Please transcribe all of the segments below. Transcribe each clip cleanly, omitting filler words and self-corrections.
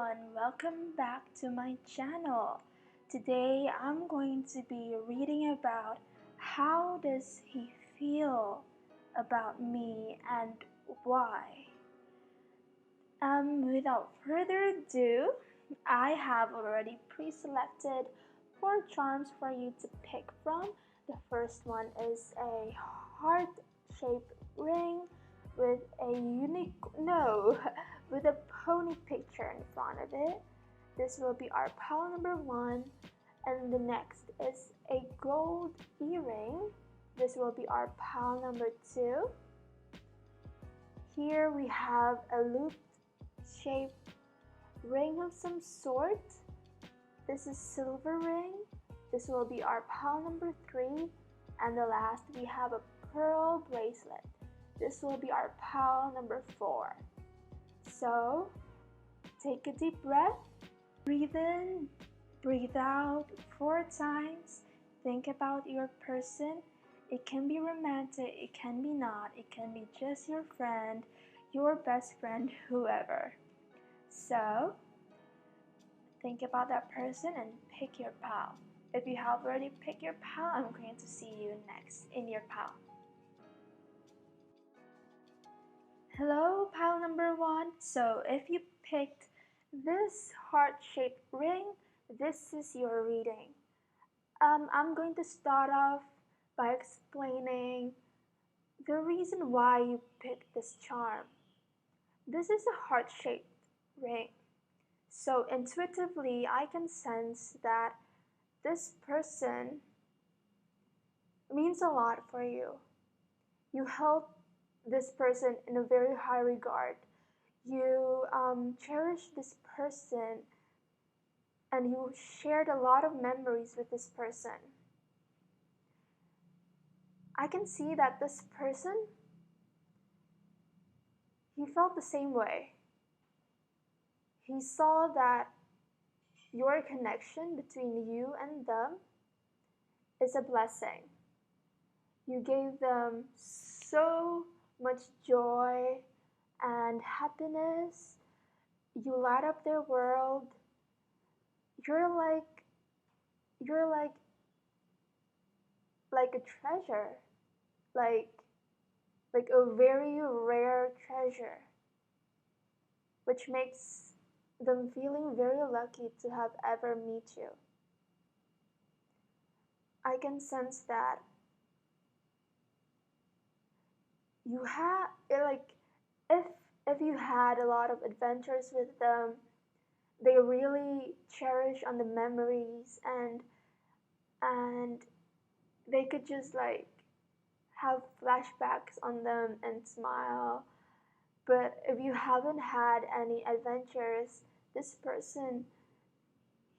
everyone, welcome back to my channel. Today I'm going to be reading about how does he feel about me and why. Without further ado, I have already pre-selected 4 charms for you to pick from. The first one is a heart-shaped ring with a with a pony picture in front of it. This will be our pile number 1. And the next is a gold earring. This will be our pile number 2. Here we have a loop-shaped ring of some sort. This is silver ring. This will be our pile number 3. And the last, we have a pearl bracelet. This will be our pile number 4. So, take a deep breath, breathe in, breathe out 4 times. Think about your person. It can be romantic, it can be not, it can be just your friend, your best friend, whoever. So, think about that person and pick your pal. If you have already picked your pal, I'm going to see you next in your pal. Hello, pile number 1. So if you picked this heart-shaped ring, this is your reading. I'm going to start off by explaining the reason why you picked this charm. This is a heart-shaped ring. So intuitively, I can sense that this person means a lot for you. You held this person in a very high regard. You cherish this person and you shared a lot of memories with this person. I can see that this person, he felt the same way. He saw that your connection between you and them is a blessing. You gave them so much joy and happiness. You light up their world. You're like a treasure, like a very rare treasure, which makes them feeling very lucky to have ever met you. I can sense that you have if you had a lot of adventures with them, they really cherish on the memories and they could just like have flashbacks on them and smile. But if you haven't had any adventures, this person,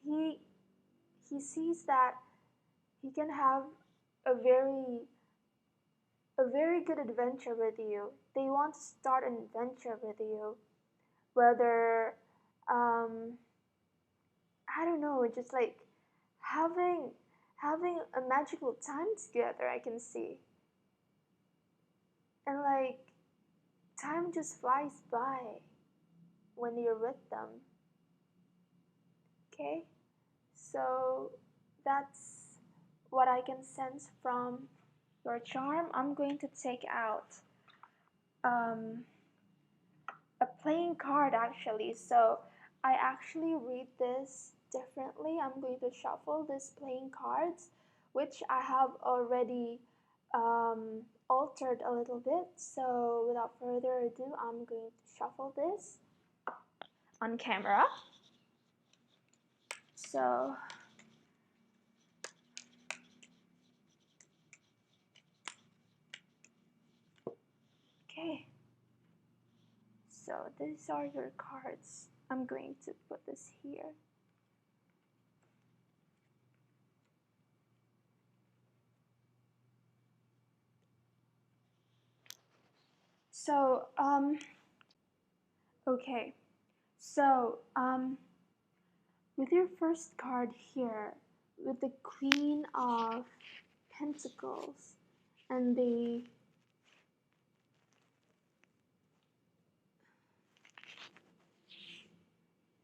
he sees that he can have a very good adventure with you. They want to start an adventure with you, whether I don't know, just like having a magical time together. I can see, and like time just flies by when you're with them. Okay, so that's what I can sense from your charm. I'm going to take out a playing card actually. So I actually read this differently. I'm going to shuffle these playing cards, which I have already altered a little bit. So without further ado, I'm going to shuffle this on camera. So okay, so these are your cards. I'm going to put this here. So okay, so with your first card here, with the Queen of Pentacles and the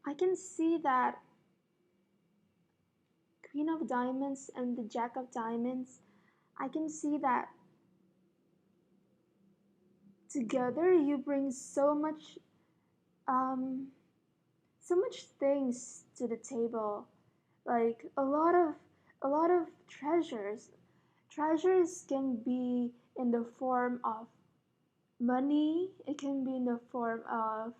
I can see that Queen of Diamonds and the Jack of Diamonds, I can see that together you bring um, so much things to the table, like a lot of treasures. Treasures can be in the form of money, it can be in the form of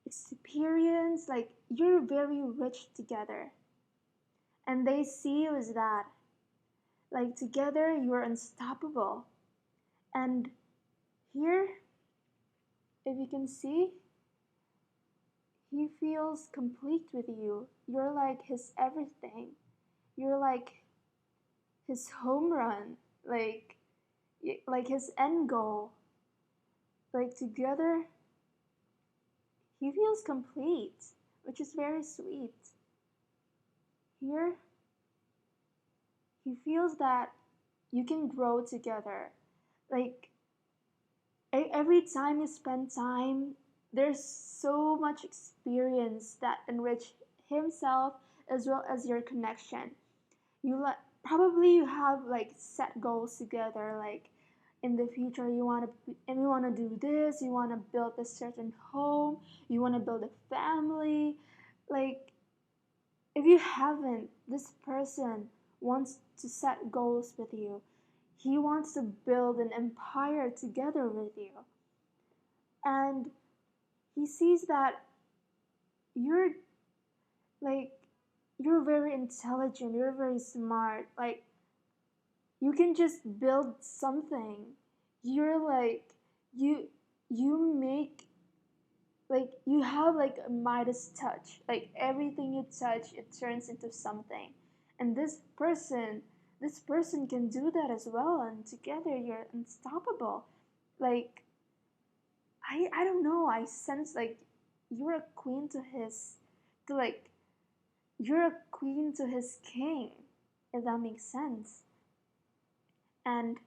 experience, like you're very rich together, and they see you as that, like together you're unstoppable. And here, if you can see, he feels complete with you. You're like his everything. You're like his home run, like like his end goal. Like together, he feels complete, which is very sweet. Here, he feels that you can grow together. Like every time you spend time, there's so much experience that enrich himself as well as your connection. You like probably you have like set goals together, like in the future you want to do this, you want to build a certain home, you want to build a family. Like if you haven't, this person wants to set goals with you. He wants to build an empire together with you. And he sees that you're like you're very intelligent, you're very smart. Like you can just build something. You're like you you make like you have like a Midas touch. Like everything you touch it turns into something. And this person can do that as well, and together you're unstoppable. Like I don't know, I sense like you're a queen to his to like you're a queen to his king, if that makes sense. And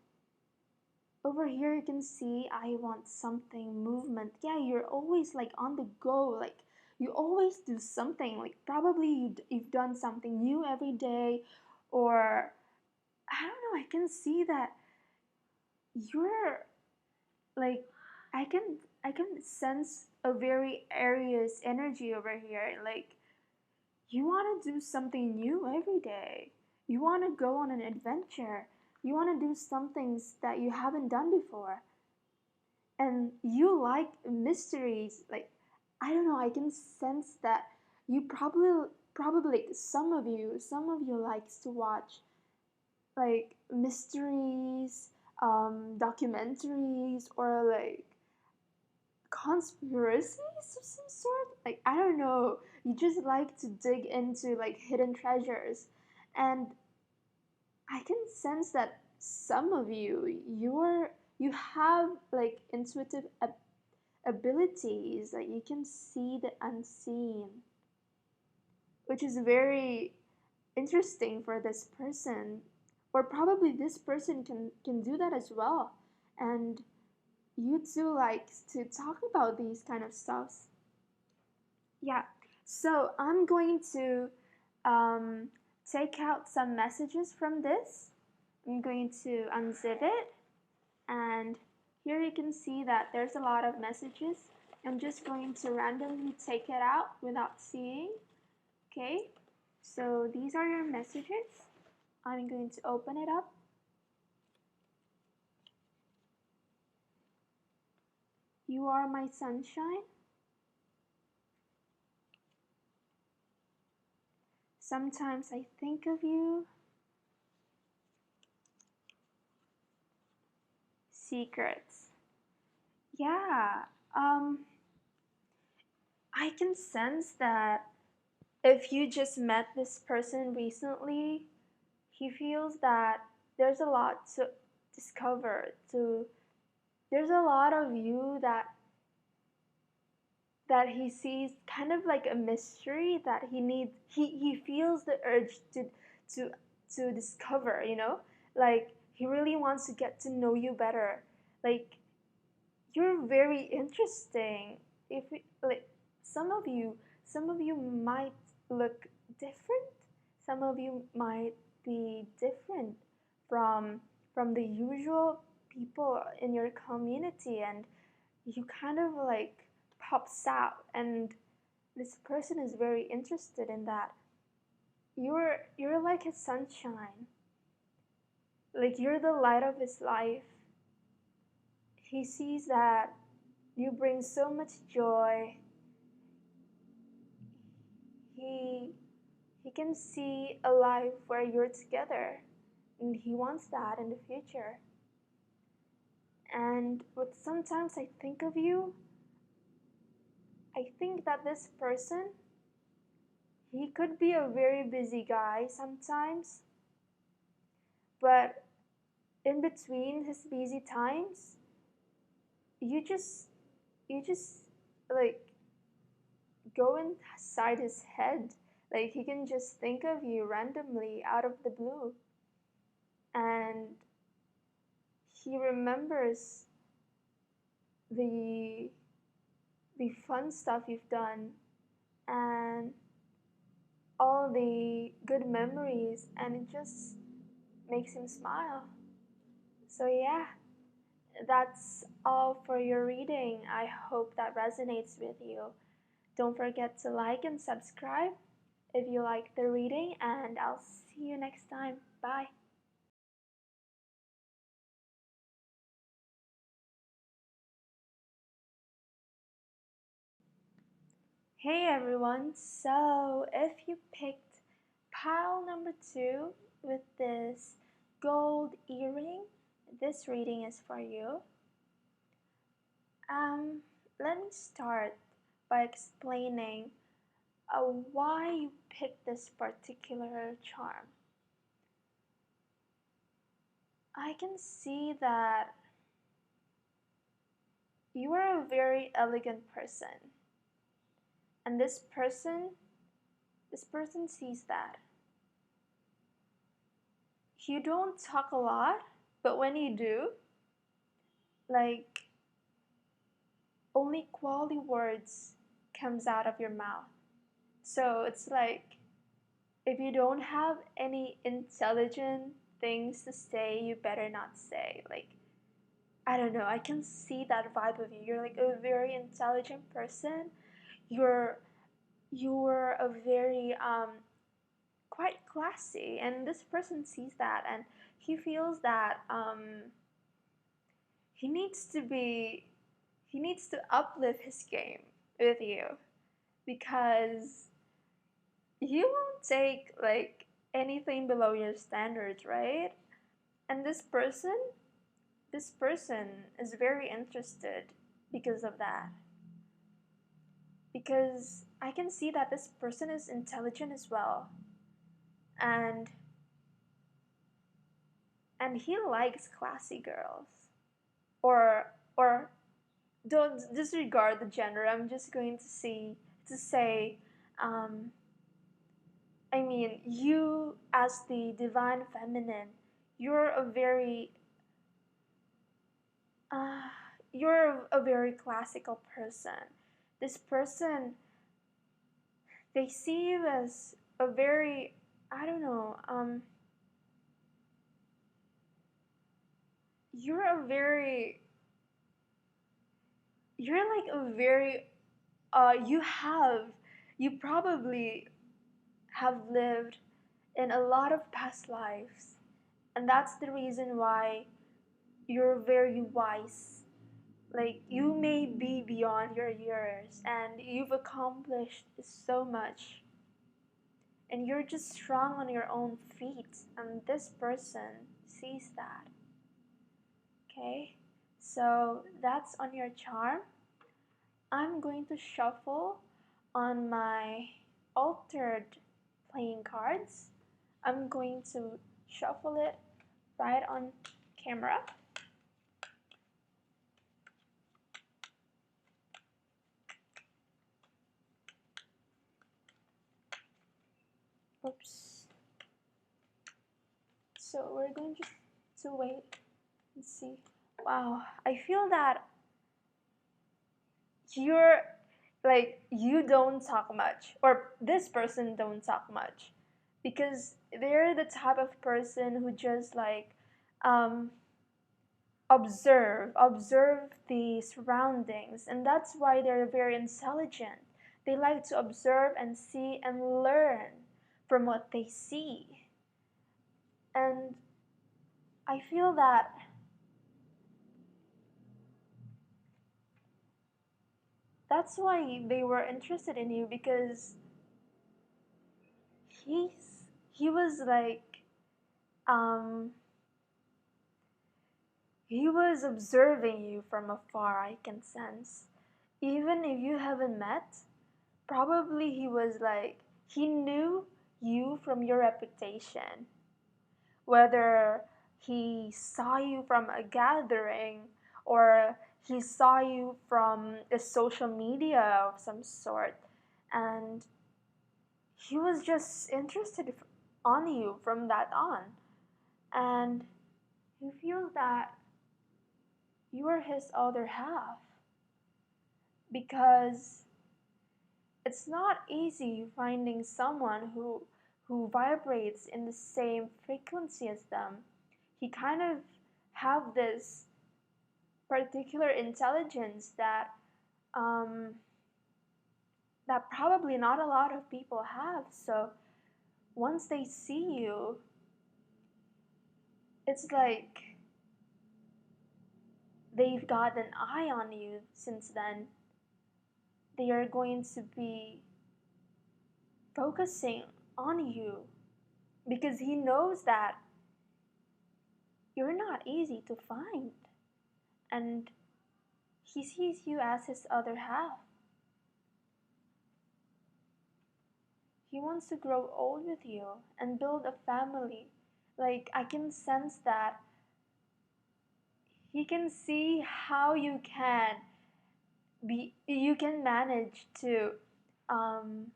over here you can see I want something movement. Yeah, you're always like on the go, like you always do something, like probably you've done something new every day, or I don't know, I can see that you're like I can I can sense a very Aries energy over here. Like you want to do something new every day. You want to go on an adventure. You want to do some things that you haven't done before. And you like mysteries. Like I don't know, I can sense that you probably like, some of you likes to watch like mysteries, documentaries, or like conspiracies of some sort. Like I don't know, you just like to dig into like hidden treasures. And I can sense that some of you have like intuitive abilities, like you can see the unseen, which is very interesting for this person, or probably this person can do that as well. And you two like to talk about these kind of stuffs. Yeah, so I'm going to um, take out some messages from this. I'm going to unzip it, and here you can see that there's a lot of messages. I'm just going to randomly take it out without seeing. Okay, so these are your messages. I'm going to open it up. You are my sunshine. Sometimes I think of you. Secrets. Yeah, I can sense that if you just met this person recently, he feels that there's a lot to discover. There's a lot of you that he sees kind of like a mystery that he feels the urge to to discover, like he really wants to get to know you better. Like you're very interesting. If like some of you some of you might look different. Some of you might be different from the usual people in your community, and you kind of like pops out, and this person is very interested in that. You're like his sunshine. Like you're the light of his life. He sees that you bring so much joy. He can see a life where you're together, and he wants that in the future. And what sometimes I think of you, I think that this person, he could be a very busy guy sometimes, but in between his busy times, you just like go inside his head. Like he can just think of you randomly out of the blue, and he remembers the fun stuff you've done and all the good memories, and it just makes him smile. So yeah, that's all for your reading. I hope that resonates with you. Don't forget to like and subscribe if you like the reading, and I'll see you next time. Bye. Hey everyone, so if you picked pile number 2 with this gold earring, this reading is for you. Let me start by explaining why you picked this particular charm. I can see that you are a very elegant person, and this person sees that. You don't talk a lot, but when you do, like only quality words comes out of your mouth. So it's like if you don't have any intelligent things to say, you better not say. Like I don't know, I can see that vibe of you. You're like a very intelligent person. You're a very quite classy, and this person sees that, and he feels that he needs to be he needs to uplift his game with you, because you won't take like anything below your standards, right? And this person is very interested because of that. Because I can see that this person is intelligent as well. And he likes classy girls. Or don't disregard the gender. I'm just going to say I mean, you as the divine feminine, you're a very uh, you're a very classical person. This person, they see you as a very, I don't know, you're a very, you're like a very, you probably have lived in a lot of past lives. And that's the reason why you're very wise. Like you may be beyond your years and you've accomplished so much. And you're just strong on your own feet, and this person sees that. Okay? So that's on your charm. I'm going to shuffle on my altered playing cards. I'm going to shuffle it right on camera. Oops. So we're going to wait and see. Wow, I feel that you're like you don't talk much, or this person don't talk much, because they're the type of person who just like um, observe the surroundings, and that's why they're very intelligent. They like to observe and see and learn from what they see. And I feel that that's why they were interested in you, because he was like um he was observing you from afar, I can sense. Even if you haven't met, probably he was like, he knew you from your reputation. Whether he saw you from a gathering, or he saw you from a social media of some sort, and he was just interested on you from that on. And he feels that you are his other half, because it's not easy finding someone who vibrates in the same frequency as them. He kind of have this particular intelligence um, that probably not a lot of people have. So once they see you, it's like they've got an eye on you. Since then, they are going to be focusing on you, because he knows that you're not easy to find, and he sees you as his other half. He wants to grow old with you and build a family. Like, I can sense that he can see how you can manage um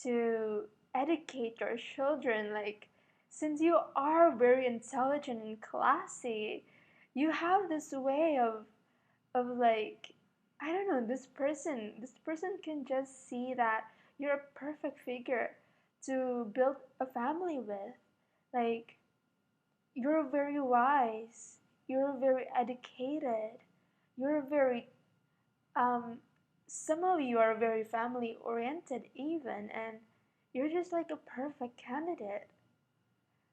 to educate your children. Like, since you are very intelligent and classy, you have this way of like, I don't know, this person can just see that you're a perfect figure to build a family with. Like, you're very wise, you're very educated, you're very um some of you are very family oriented even, and you're just like a perfect candidate.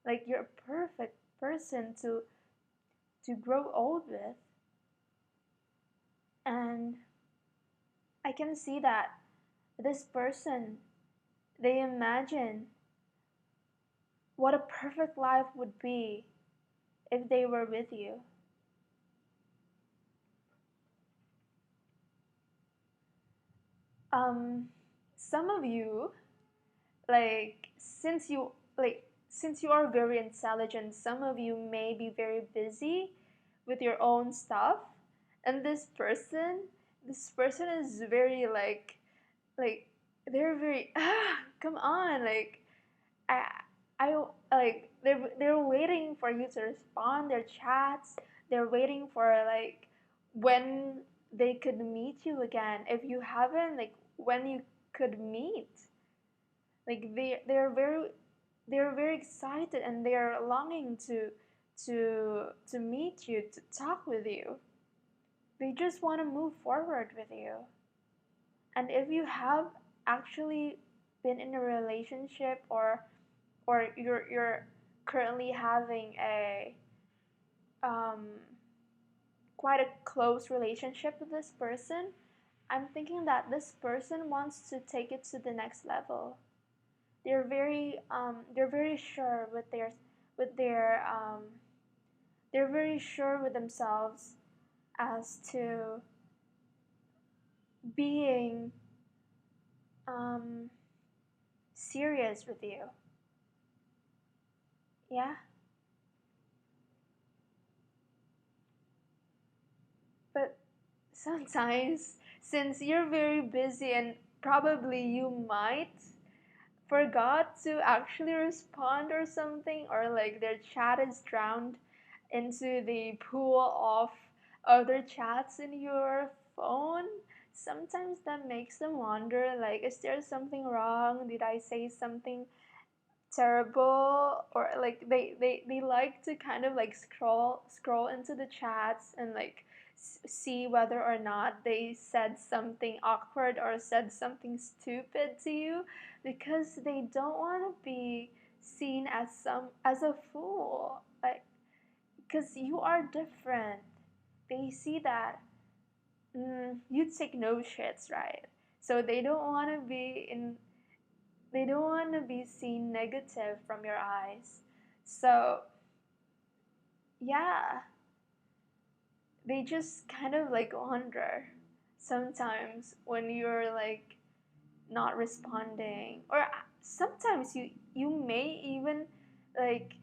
Like, you're a perfect person to grow old with. And I can see that this person, they imagine what a perfect life would be if they were with you. Um, some of you, like, since you are very intelligent, some of you may be very busy with your own stuff, and this person is very like they're very come on, like I I like they're waiting for you to respond their chats. They're waiting for like when they could meet you again. If you haven't, like, when you could meet. Like, they're very excited, and they're longing to meet you, to talk with you. They just want to move forward with you. And if you have actually been in a relationship, or you're currently having a um, quite a close relationship with this person, I'm thinking that this person wants to take it to the next level. They're very sure with their they're very sure with themselves as to being um, serious with you. Yeah. But sometimes, since you're very busy, and probably you might forgot to actually respond or something, or like their chat is drowned into the pool of other chats in your phone, sometimes that makes them wonder, like, is there something wrong? Did I say something terrible? Or like they like to kind of like scroll into the chats and like see whether or not they said something awkward or said something stupid to you, because they don't want to be seen as a fool, like, because you are different. They see that you take no shits, right? So they don't want to be seen negative from your eyes. So yeah, they just kind of like wonder sometimes when you're like not responding, or sometimes you may even like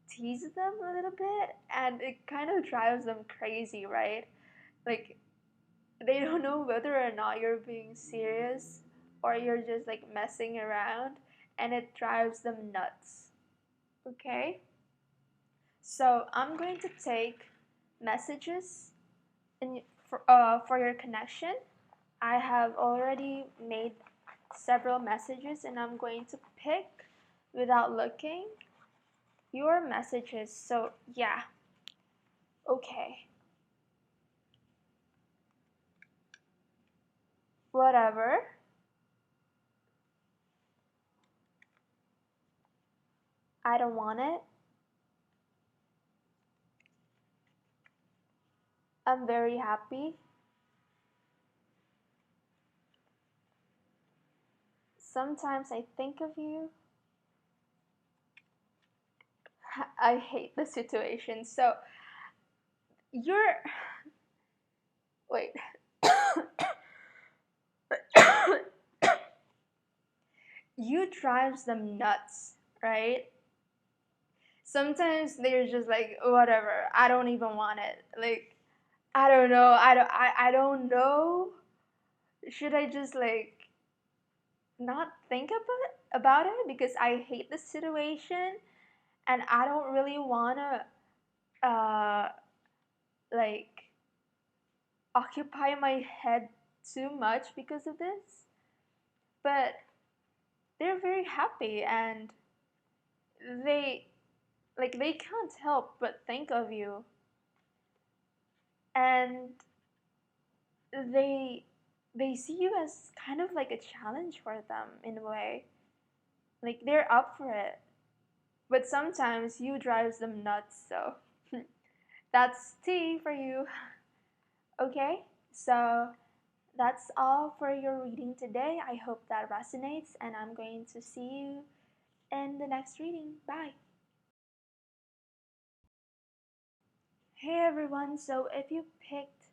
tease them a little bit, and it kind of drives them crazy, right? Like, they don't know whether or not you're being serious or you're just like messing around, and it drives them nuts. Okay? So I'm going to take messages for your connection. I have already made several messages, and I'm going to pick without looking your messages. So yeah, okay, whatever. I don't want it. I'm very happy. Sometimes I think of you. I hate the situation. So you're wait. You drives them nuts, right? Sometimes they're just like, whatever, I don't even want it. Like, I don't know. I don't know. Should I just like not think about it because I hate the situation, and I don't really want to like occupy my head too much because of this. But they're very happy, and they they can't help but think of you, and they they see you as kind of like a challenge for them in a way. Like, they're up for it. But sometimes you drives them nuts, so that's tea for you. Okay? So that's all for your reading today. I hope that resonates, and I'm going to see you in the next reading. Bye. Hey everyone, so if you picked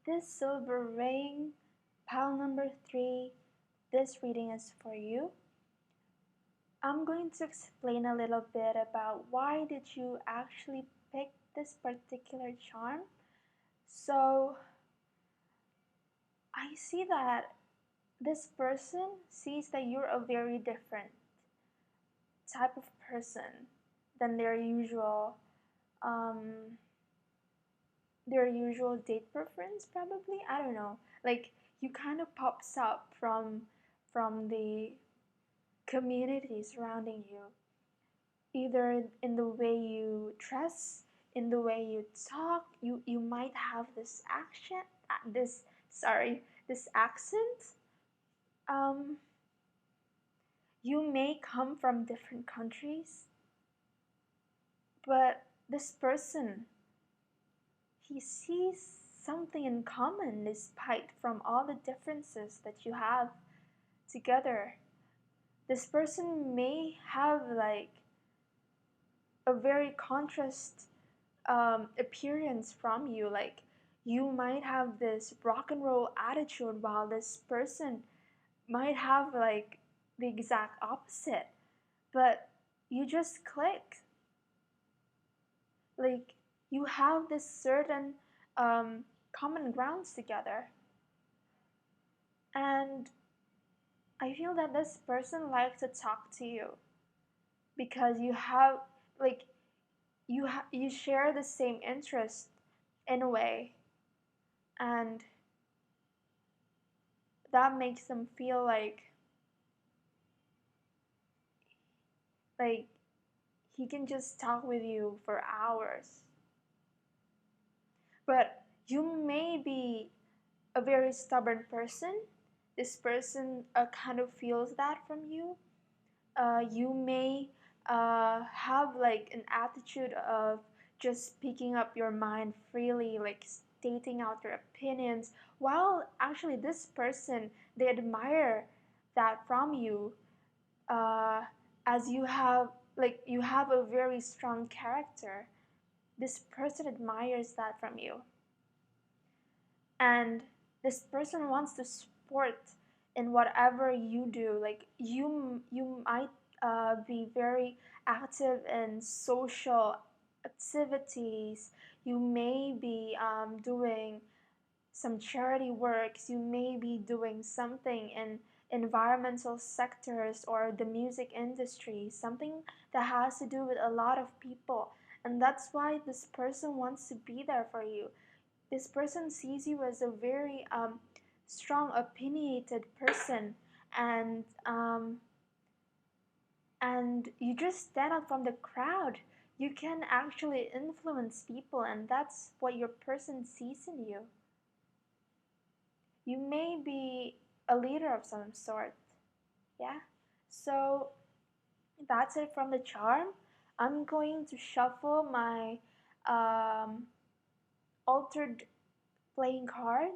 this silver ring, pile number 3, this reading is for you. I'm going to explain a little bit about why did you actually pick this particular charm. So I see that this person sees that you're a very different type of person than um, their usual date preference, probably. I don't know. Like, you kind of pops up from the community surrounding you, either in the way you dress, in the way you talk. You might have this action, this accent. Um, you may come from different countries, but this person, he sees something in common despite from all the differences that you have together. This person may have like a very contrast appearance from you. Like, you might have this rock and roll attitude, while this person might have like the exact opposite. But you just click. Like, you have this certain common grounds together, and I feel that this person likes to talk to you because you have like you share the same interest in a way, and that makes them feel like he can just talk with you for hours. But you may be a very stubborn person. This person kind of feels that from you. You may have like an attitude of just speaking up your mind freely, like stating out your opinions, while actually this person, they admire that from you, uh, as you have a very strong character. This person admires that from you, and this person wants to support in whatever you do. Like you might be very active in social activities. You may be doing some charity works. You may be doing something in environmental sectors or the music industry, something that has to do with a lot of people. And that's why this person wants to be there for you. This person sees you as a very strong, opinionated person, and you just stand out from the crowd. You can actually influence people, and that's what your person sees in you. You may be a leader of some sort. Yeah. So that's it from the charm. I'm going to shuffle my um, altered playing card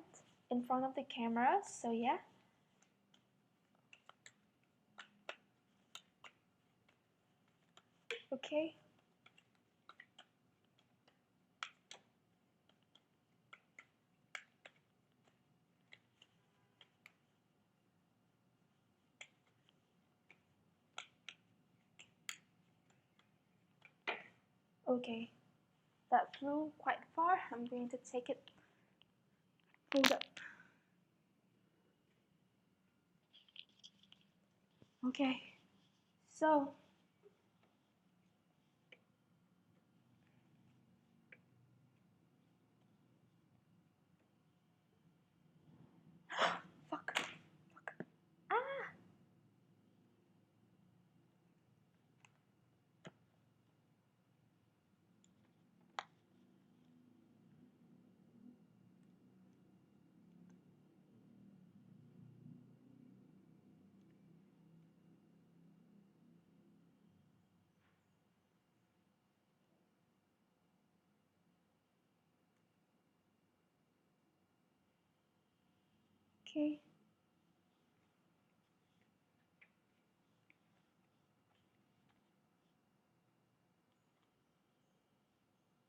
in front of the camera. So yeah. Okay. Okay. That flew quite far. I'm going to take it. Hold up. Okay. So fuck. Ah. Okay.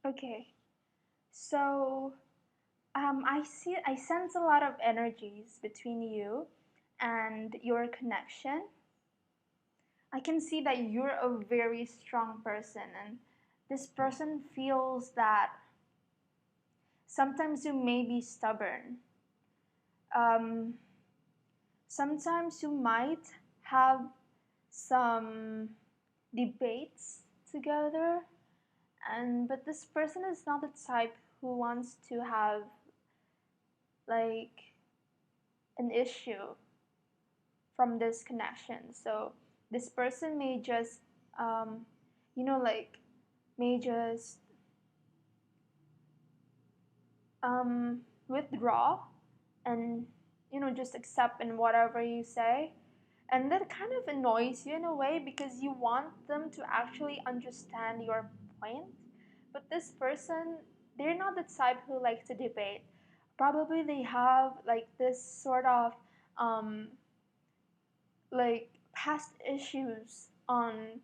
Okay. So I sense a lot of energies between you and your connection. I can see that you're a very strong person, and this person feels that sometimes you may be stubborn. Um, Sometimes you might have some debates together, and but this person is not the type who wants to have like an issue from this connection. So this person may just you know like may just withdraw and just accept in whatever you say, and that kind of annoys you in a way because you want them to actually understand your point. But this person, they're not the type who like to debate. Probably they have like this sort of um, like past issues on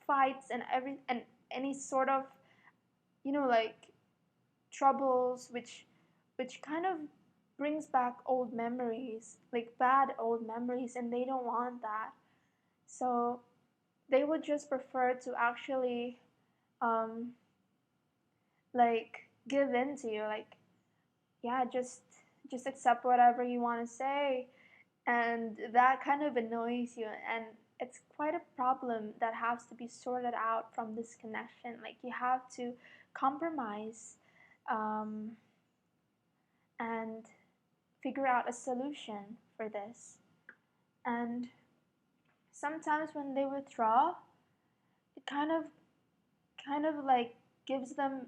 fights and any sort of like troubles which kind of brings back old memories, like bad old memories, and they don't want that. So they would just prefer to actually um, like give in to you, like yeah, just accept whatever you want to say, and that kind of annoys you, and it's quite a problem that has to be sorted out from this connection. Like you have to compromise, um, and figure out a solution for this. And sometimes when they withdraw, it kind of like gives them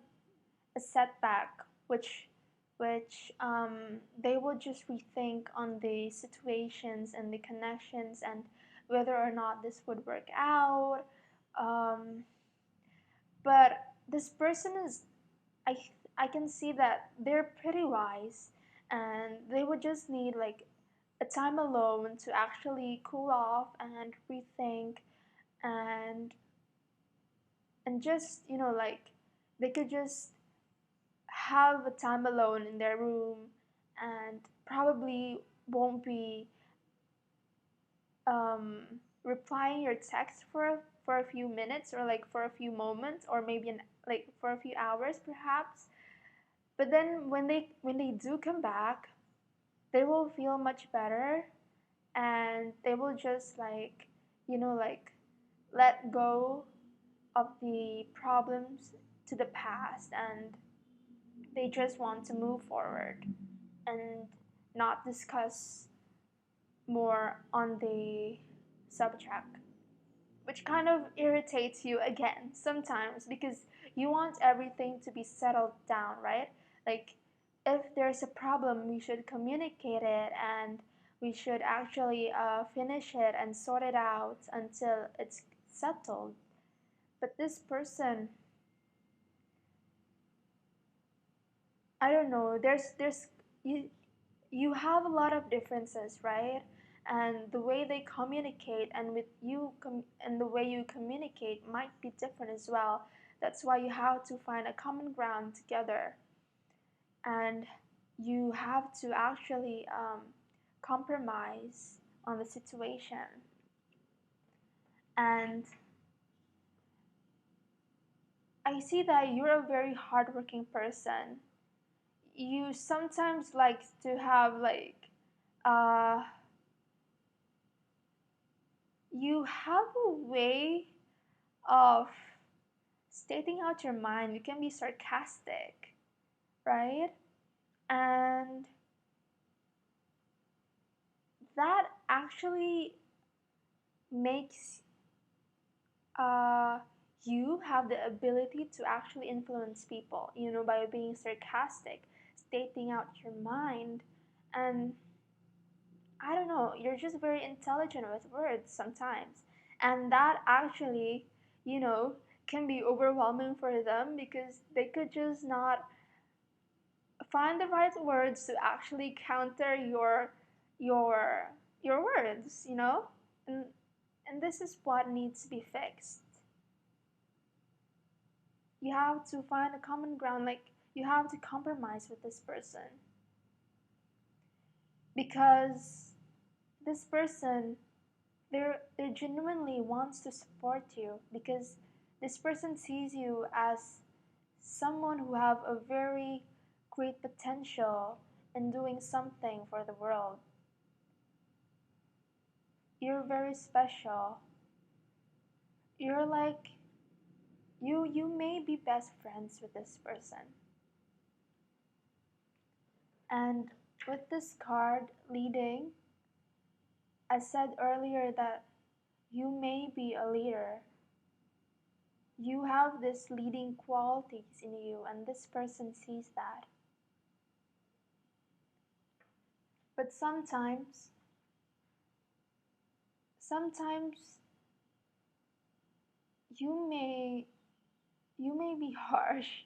a setback, which they will just rethink on the situations and the connections and whether or not this would work out. Um, but this person is, I I can see that they're pretty wise, and they would just need like a time alone to actually cool off and rethink and just like they could just have a time alone in their room and probably won't be um, replying your text for a few minutes or like for a few moments or maybe like for a few hours perhaps. But then when they do come back, they will feel much better, and they will just like like let go of the problems to the past, and they just want to move forward and not discuss more on the subject, which kind of irritates you again sometimes because you want everything to be settled down, right? Like, if there's a problem, we should communicate it, and we should actually finish it and sort it out until it's settled. But this person, I don't know, there's you you have a lot of differences, right? And the way they communicate and and the way you communicate might be different as well. That's why you have to find a common ground together, and you have to actually compromise on the situation. And I see that you're a very hardworking person. You sometimes like to have like uh, you have a way of stating out your mind. You can be sarcastic, right? And that actually makes uh, you have the ability to actually influence people, by being sarcastic, stating out your mind. And I don't know, you're just very intelligent with words sometimes. And that actually, you know, can be overwhelming for them because they could just not find the right words to actually counter your your words. And this is what needs to be fixed. You have to find a common ground, like you have to compromise with this person because this person they genuinely wants to support you because this person sees you as someone who have a very great potential in doing something for the world. You're very special. You're like you may be best friends with this person. And with this card leading, I said earlier that you may be a leader. You have this leading qualities in you, and this person sees that. But sometimes you may you may be harsh.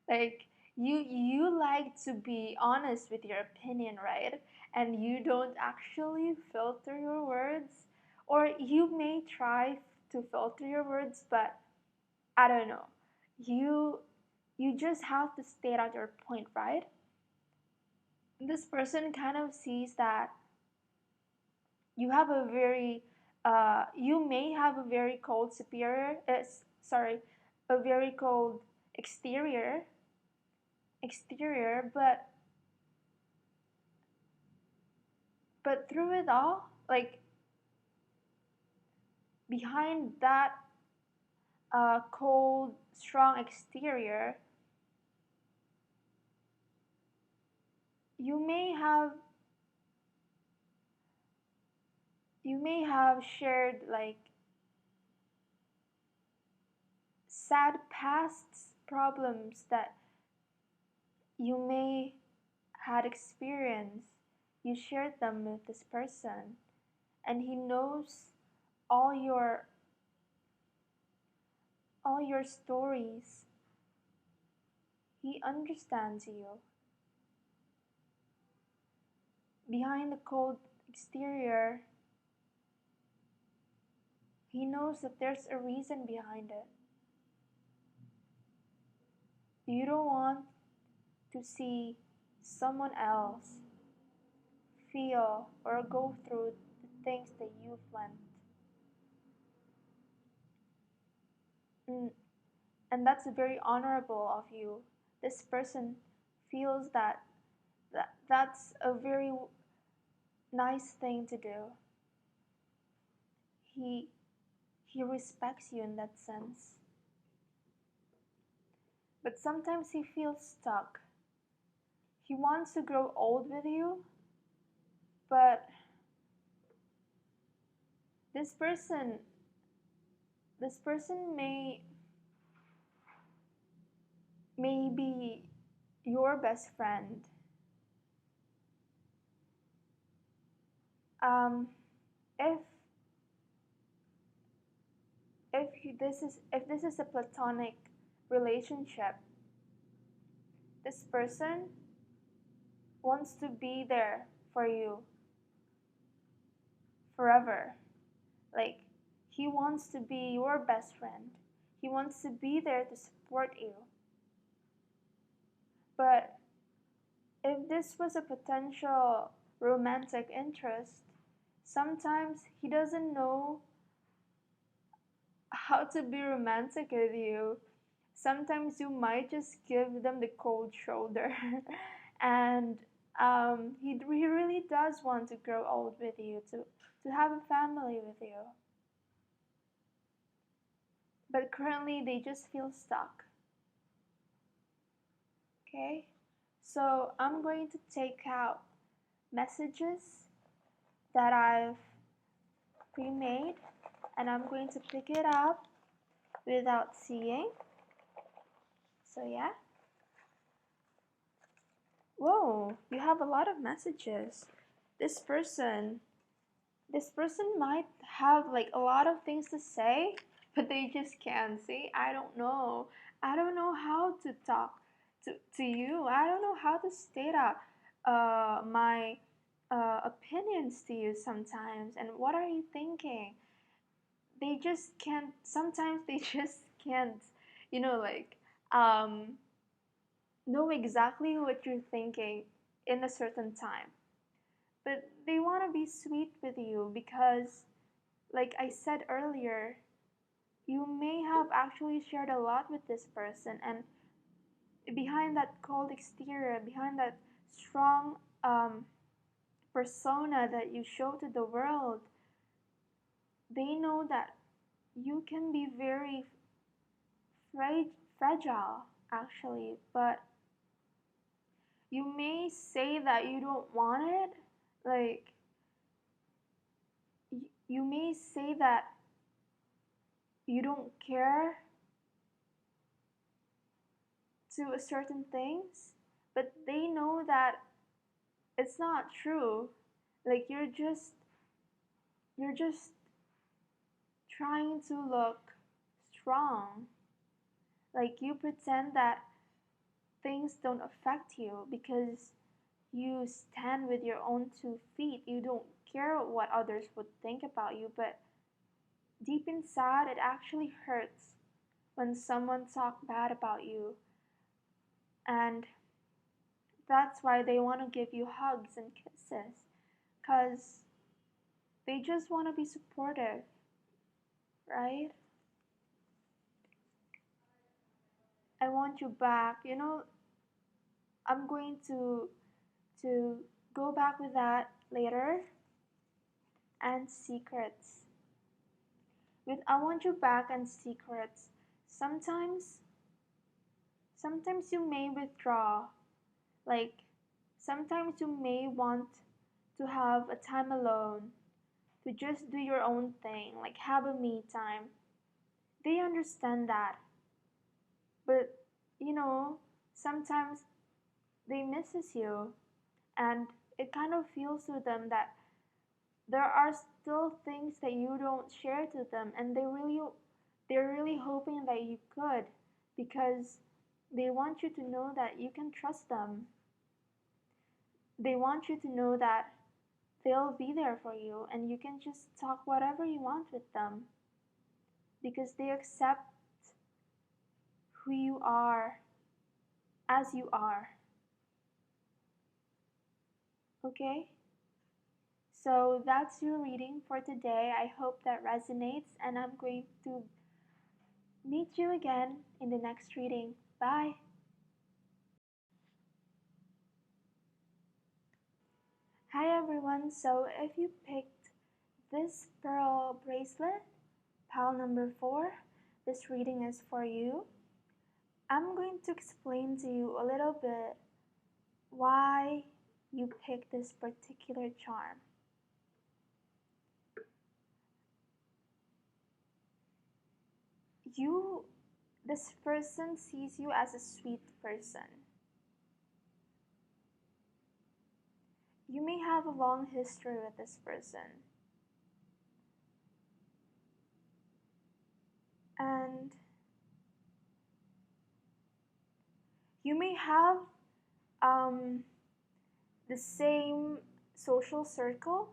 Like you like to be honest with your opinion, right? And you don't actually filter your words, or you may try to filter your words, but I don't know. You you just have to state out your point, right? This person kind of sees that you have a very you may have a very cold superior sorry, a very cold exterior, but through it all, like behind that cold strong exterior, you may have you may have shared like sad past problems that you may had experienced. You shared them with this person, and he knows all your all your stories. He understands you. Behind the cold exterior, he knows that there's a reason behind it. You don't want to see someone else feel or go through the things that you've went. Mm, and that's very honorable of you. This person feels that's a very nice thing to do. He he respects you in that sense. But sometimes he feels stuck. He wants to grow old with you, but this person this person may be your best friend. Um, if if this is a platonic relationship, this person wants to be there for you forever. Like, he wants to be your best friend. He wants to be there to support you. But if this was a potential romantic interest, sometimes he doesn't know how to be romantic with you. Sometimes you might just give them the cold shoulder. And he really does want to grow old with you, to have a family with you. But currently, they just feel stuck. Okay? So I'm going to take out messages that I've pre-made, and I'm going to pick it up without seeing. So yeah. Whoa, you have a lot of messages. This person, this person might have like a lot of things to say, but they just can't see. I don't know. I don't know how to talk to you. I don't know how to state out my opinions to you sometimes. And what are you thinking? They just can't. Sometimes they just can't. You know, like um, know exactly what you're thinking in a certain time. But they want to be sweet with you because, like I said earlier, you may have actually shared a lot with this person, and behind that cold exterior, behind that strong persona that you show to the world, they know that you can be very fragile, actually, but you may say that you don't want it, like, you may say that you don't care to a certain things, but they know that it's not true. Like, you're just trying to look strong. Like, you pretend that things don't affect you because you stand with your own 2 feet. You don't care what others would think about you, but deep inside it actually hurts when someone talk bad about you. And that's why they want to give you hugs and kisses, because they just want to be supportive, right? I want you back. You know, I'm going to go back with that later. And secrets. With I want you back and secrets. Sometimes sometimes you may withdraw. Like, sometimes you may want to have a time alone. to just do your own thing, like have a me time. They understand that. But you know, sometimes they misses you, and it kind of feels to them that there are still things that you don't share to them, and they're really hoping that you could, because they want you to know that you can trust them. They want you to know that they'll be there for you and you can just talk whatever you want with them, because they accept who you are as you are. Okay? So that's your reading for today. I hope that resonates, and I'm going to meet you again in the next reading. Bye. Hi everyone. So if you picked this pearl bracelet, pile number 4, this reading is for you. I'm going to explain to you a little bit why you picked this particular charm. This person sees you as a sweet person. You may have a long history with this person. And you may have the same social circle.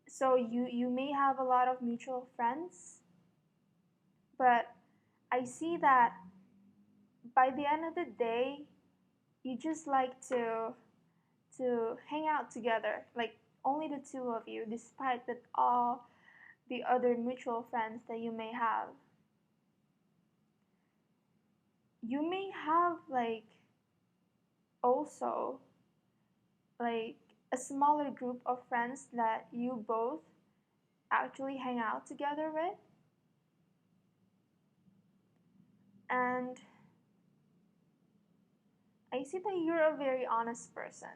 So you may have a lot of mutual friends. But I see that by the end of the day, you just like to hang out together, like only the two of you, despite that all the other mutual friends that you may have. You may have like also like a smaller group of friends that you both actually hang out together with. And I see that you're a very honest person.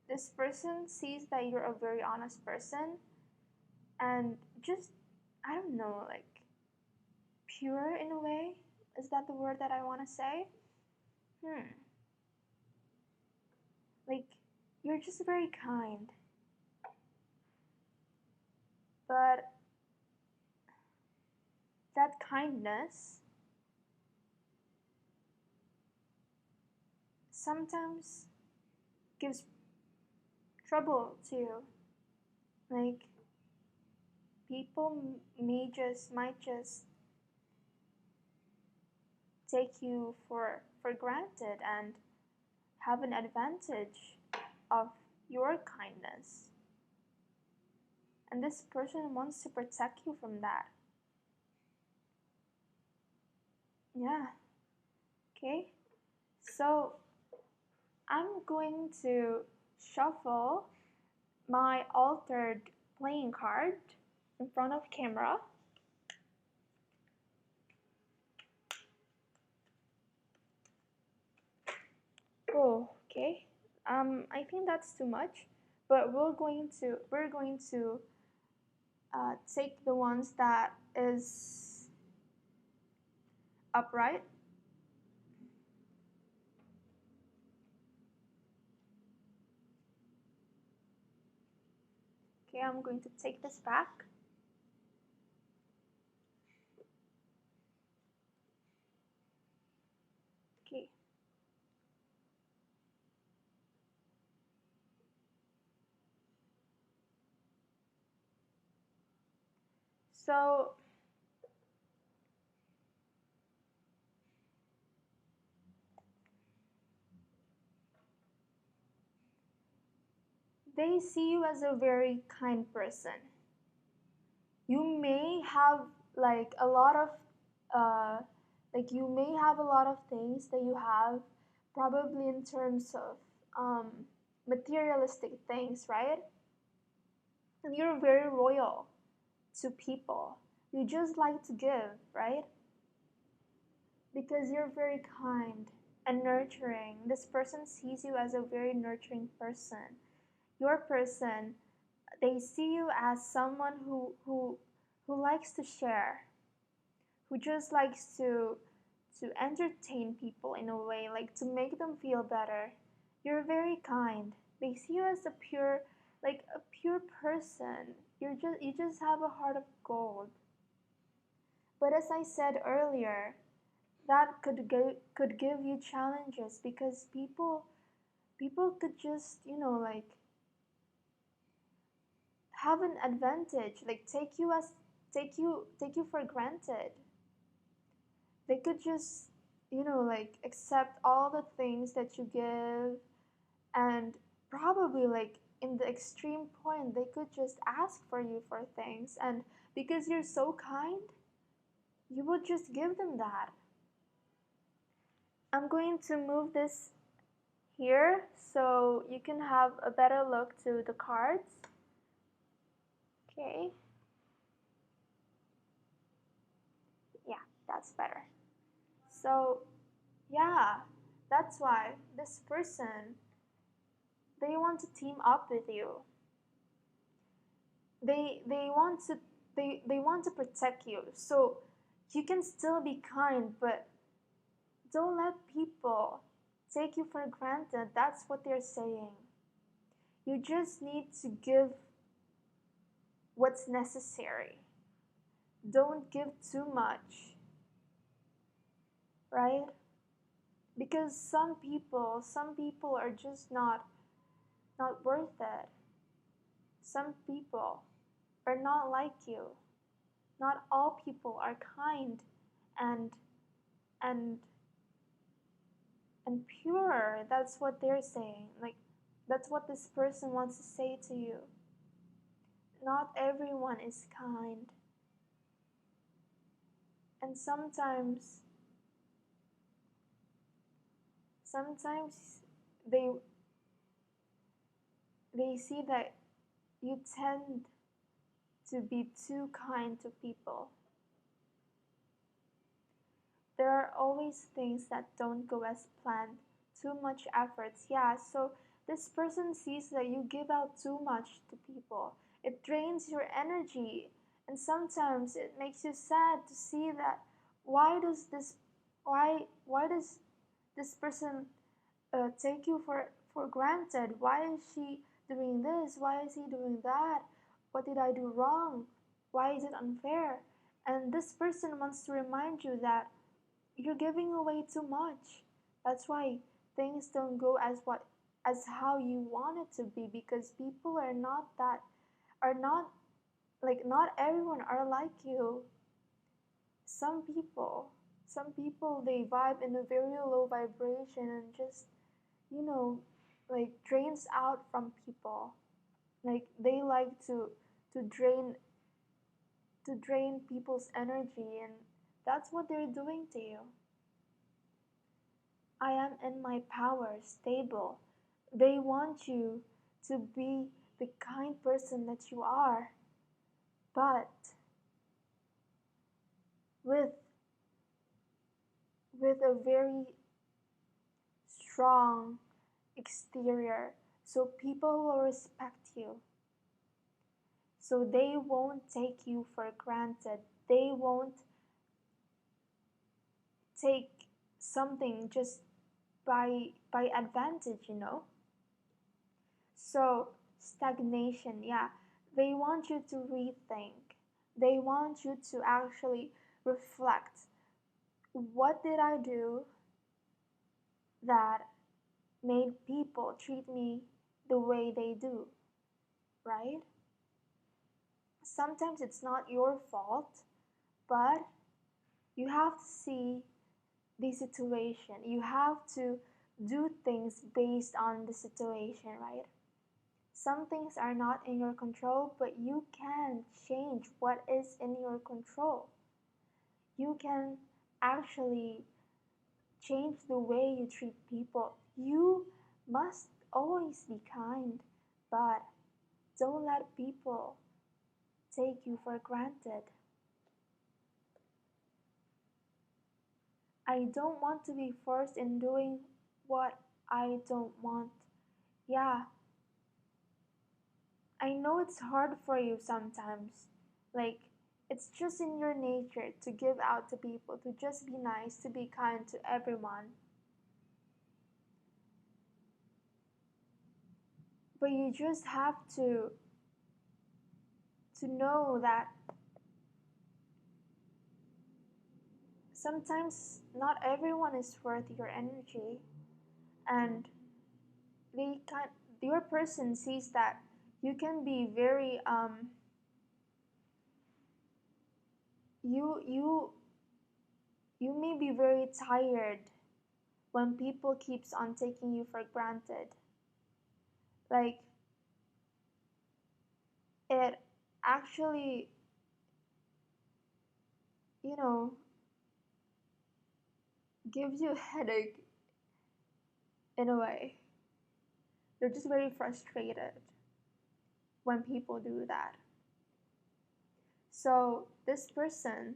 This person sees that you're a very honest person and just, I don't know, like pure in a way. Is that the word that I want to say? Like, you're just very kind. But that kindness sometimes gives trouble too. Like, people might just take you for granted and have an advantage of your kindness. And this person wants to protect you from that. Yeah. Okay. So I'm going to shuffle my altered playing card in front of camera. Oh, okay. I think that's too much, but we're going to take the ones that is upright. Okay, I'm going to take this back. Okay. So they see you as a very kind person. You may have like a lot of you may have a lot of things that you have, probably in terms of materialistic things, right? And you're very loyal to people. You just like to give, right? Because you're very kind and nurturing. This person sees you as a very nurturing person. Your person They see you as someone who likes to share, who just likes to entertain people in a way, like to make them feel better. You're very kind. They see you as a pure, like a pure person. You just have a heart of gold. But as I said earlier, that could give you challenges because people could just, like have an advantage, like take you for granted. They could just, like accept all the things that you give, and probably like in the extreme point they could just ask for you for things, and because you're so kind, you would just give them that. I'm going to move this here so you can have a better look to the cards. Okay. Yeah, that's better. So, yeah, that's why this person, they want to team up with you. They want to they want to protect you. So, you can still be kind, but don't let people take you for granted. That's what they're saying. You just need to give what's necessary. Don't give too much, right? Because some people are just not worth it. Some people are not like you. Not all people are kind and and and pure. That's what they're saying. Like that's what this person wants to say to you. Not everyone is kind. And sometimes they they see that you tend to be too kind to people. There are always things that don't go as planned, too much efforts. Yeah, so this person sees that you give out too much to people. It drains your energy, and sometimes it makes you sad to see that why does this why does this person take you for granted? Why is she doing this? Why is he doing that? What did I do wrong? Why is it unfair? And this person wants to remind you that you're giving away too much. That's why things don't go as how you want it to be, because people are not like not everyone are like you. Some people some people they vibe in a very low vibration and just, you know, like drains out from people. Like they like to drain people's energy, and that's what they're doing to you. I am in my power, stable. They want you to be the kind person that you are, but with a very strong exterior, so people will respect you. So they won't take you for granted. They won't take something just by advantage, you know? So, stagnation, yeah. They want you to rethink. They want you to actually reflect. What did I do that made people treat me the way they do, right? Sometimes it's not your fault, but you have to see the situation. You have to do things based on the situation, right? Some things are not in your control, but you can change what is in your control. You can actually change the way you treat people. You must always be kind, but don't let people take you for granted. I don't want to be forced in doing what I don't want. Yeah, I know it's hard for you sometimes. Like, it's just in your nature to give out to people, to just be nice, to be kind to everyone. But you just have to know that sometimes not everyone is worth your energy, and they can your person sees that you can be very you you may be very tired when people keeps on taking you for granted. Like, it actually, you know, gives you a headache in a way. You're just very frustrated when people do that. So this person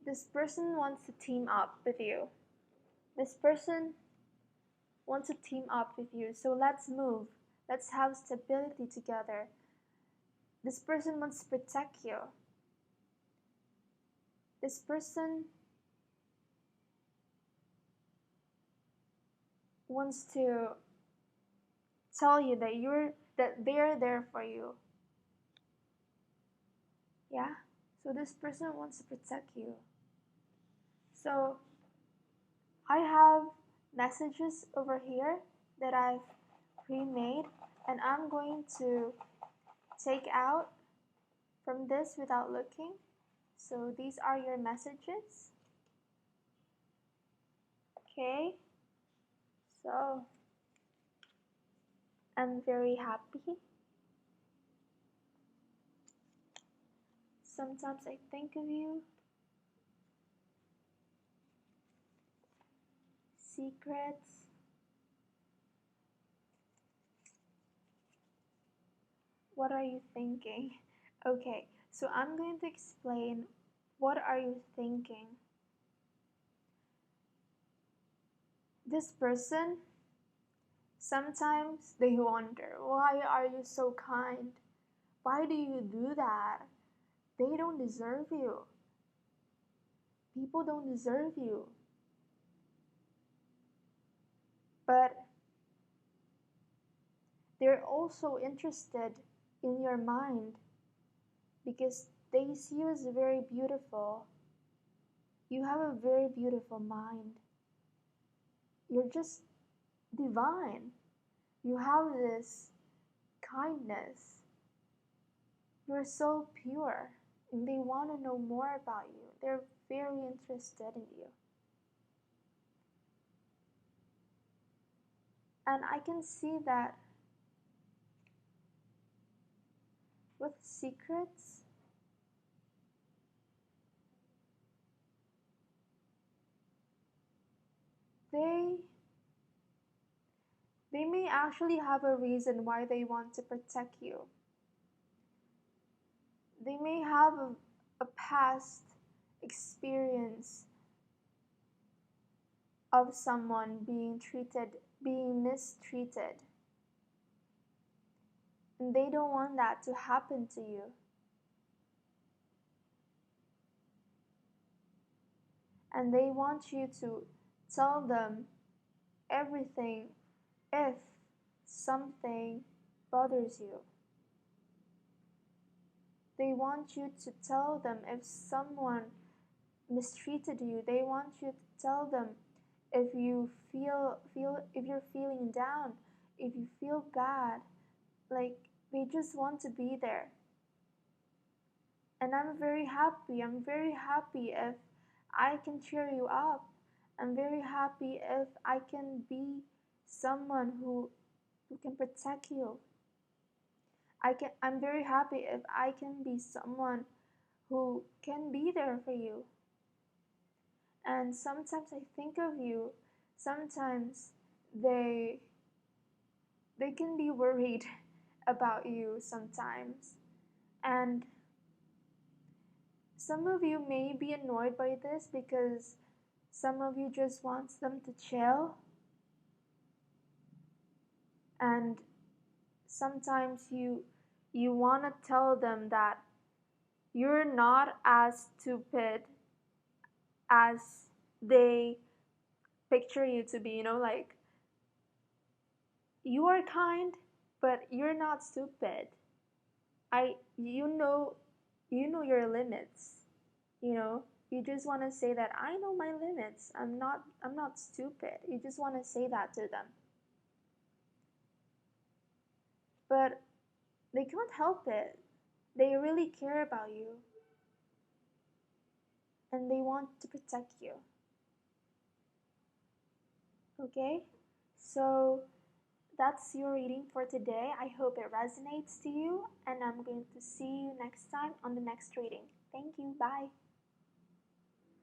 wants to team up with you. This person wants to team up with you. So let's move. Let's have stability together. This person wants to protect you. This person wants to tell you that they're there for you. Yeah? So this person wants to protect you. So I have messages over here that I've pre-made, and I'm going to take out from this without looking. So these are your messages. Okay? So I'm very happy. Sometimes I think of you. Secrets. What are you thinking? Okay, so I'm going to explain what are you thinking. This person, sometimes they wonder, why are you so kind? Why do you do that? They don't deserve you. People don't deserve you. But they're also interested in your mind because they see you as very beautiful. You have a very beautiful mind. You're just divine. You have this kindness. You're so pure. And they want to know more about you. They're very interested in you. And I can see that with secrets, they they may actually have a reason why they want to protect you. They may have a past experience of someone being mistreated. And they don't want that to happen to you. And they want you to tell them everything if something bothers you. They want you to tell them if someone mistreated you. They want you to tell them if you feel if you're feeling down, if you feel bad. Like, they just want to be there. And I'm very happy. I'm very happy if I can cheer you up. I'm very happy if I can be someone who can protect you. I'm very happy if I can be someone who can be there for you. And sometimes I think of you. Sometimes they they can be worried about you sometimes. And some of you may be annoyed by this because some of you just wants them to chill, and sometimes you want to tell them that you're not as stupid as they picture you to be, like you are kind, but you're not stupid. I you know your limits, You just want to say that I know my limits. I'm not stupid. You just want to say that to them. But they can't help it. They really care about you and they want to protect you. Okay? So that's your reading for today. I hope it resonates to you, and I'm going to see you next time on the next reading. Thank you. Bye.